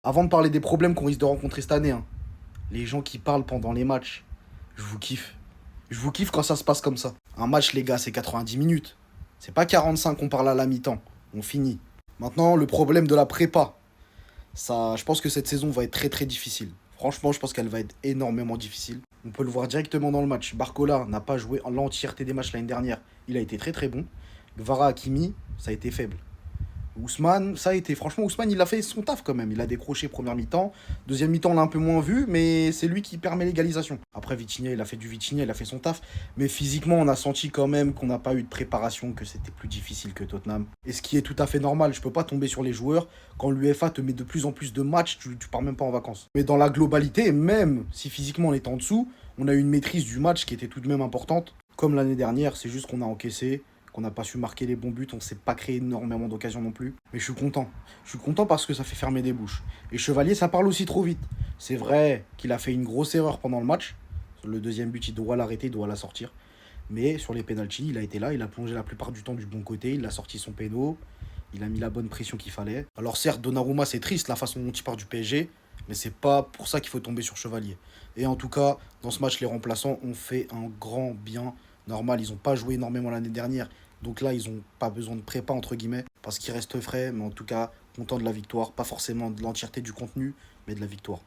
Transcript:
Avant de parler des problèmes qu'on risque de rencontrer cette année, hein, les gens qui parlent pendant les matchs, je vous kiffe. Je vous kiffe quand ça se passe comme ça. Un match, les gars, c'est 90 minutes. C'est pas 45 qu'on parle à la mi-temps. On finit. Maintenant, le problème de la prépa. Ça, je pense que cette saison va être très très difficile. Franchement, je pense qu'elle va être énormément difficile. On peut le voir directement dans le match. Barcola n'a pas joué en l'entièreté des matchs l'année dernière. Il a été très très bon. Gvara Hakimi, ça a été faible. Ousmane, ça a été. Franchement, Ousmane, il a fait son taf quand même. Il a décroché première mi-temps. Deuxième mi-temps, on l'a un peu moins vu, mais c'est lui qui permet l'égalisation. Après, Vitinha, il a fait du Vitinha, il a fait son taf. Mais physiquement, on a senti quand même qu'on n'a pas eu de préparation, que c'était plus difficile que Tottenham. Et ce qui est tout à fait normal, je peux pas tomber sur les joueurs. Quand l'UEFA te met de plus en plus de matchs, tu pars même pas en vacances. Mais dans la globalité, même si physiquement on est en dessous, on a eu une maîtrise du match qui était tout de même importante. Comme l'année dernière, c'est juste qu'on a encaissé, qu'on n'a pas su marquer les bons buts, on ne s'est pas créé énormément d'occasions non plus. Mais je suis content. Je suis content parce que ça fait fermer des bouches. Et Chevalier, ça parle aussi trop vite. C'est vrai qu'il a fait une grosse erreur pendant le match. Le deuxième but, il doit l'arrêter, il doit la sortir. Mais sur les pénaltys, il a été là, il a plongé la plupart du temps du bon côté, il a sorti son péno, il a mis la bonne pression qu'il fallait. Alors certes, Donnarumma, c'est triste la façon dont il part du PSG, mais c'est pas pour ça qu'il faut tomber sur Chevalier. Et en tout cas, dans ce match, les remplaçants ont fait un grand bien. Normal, ils n'ont pas joué énormément l'année dernière, donc là, ils n'ont pas besoin de prépa, entre guillemets, parce qu'ils restent frais, mais en tout cas, content de la victoire, pas forcément de l'entièreté du contenu, mais de la victoire.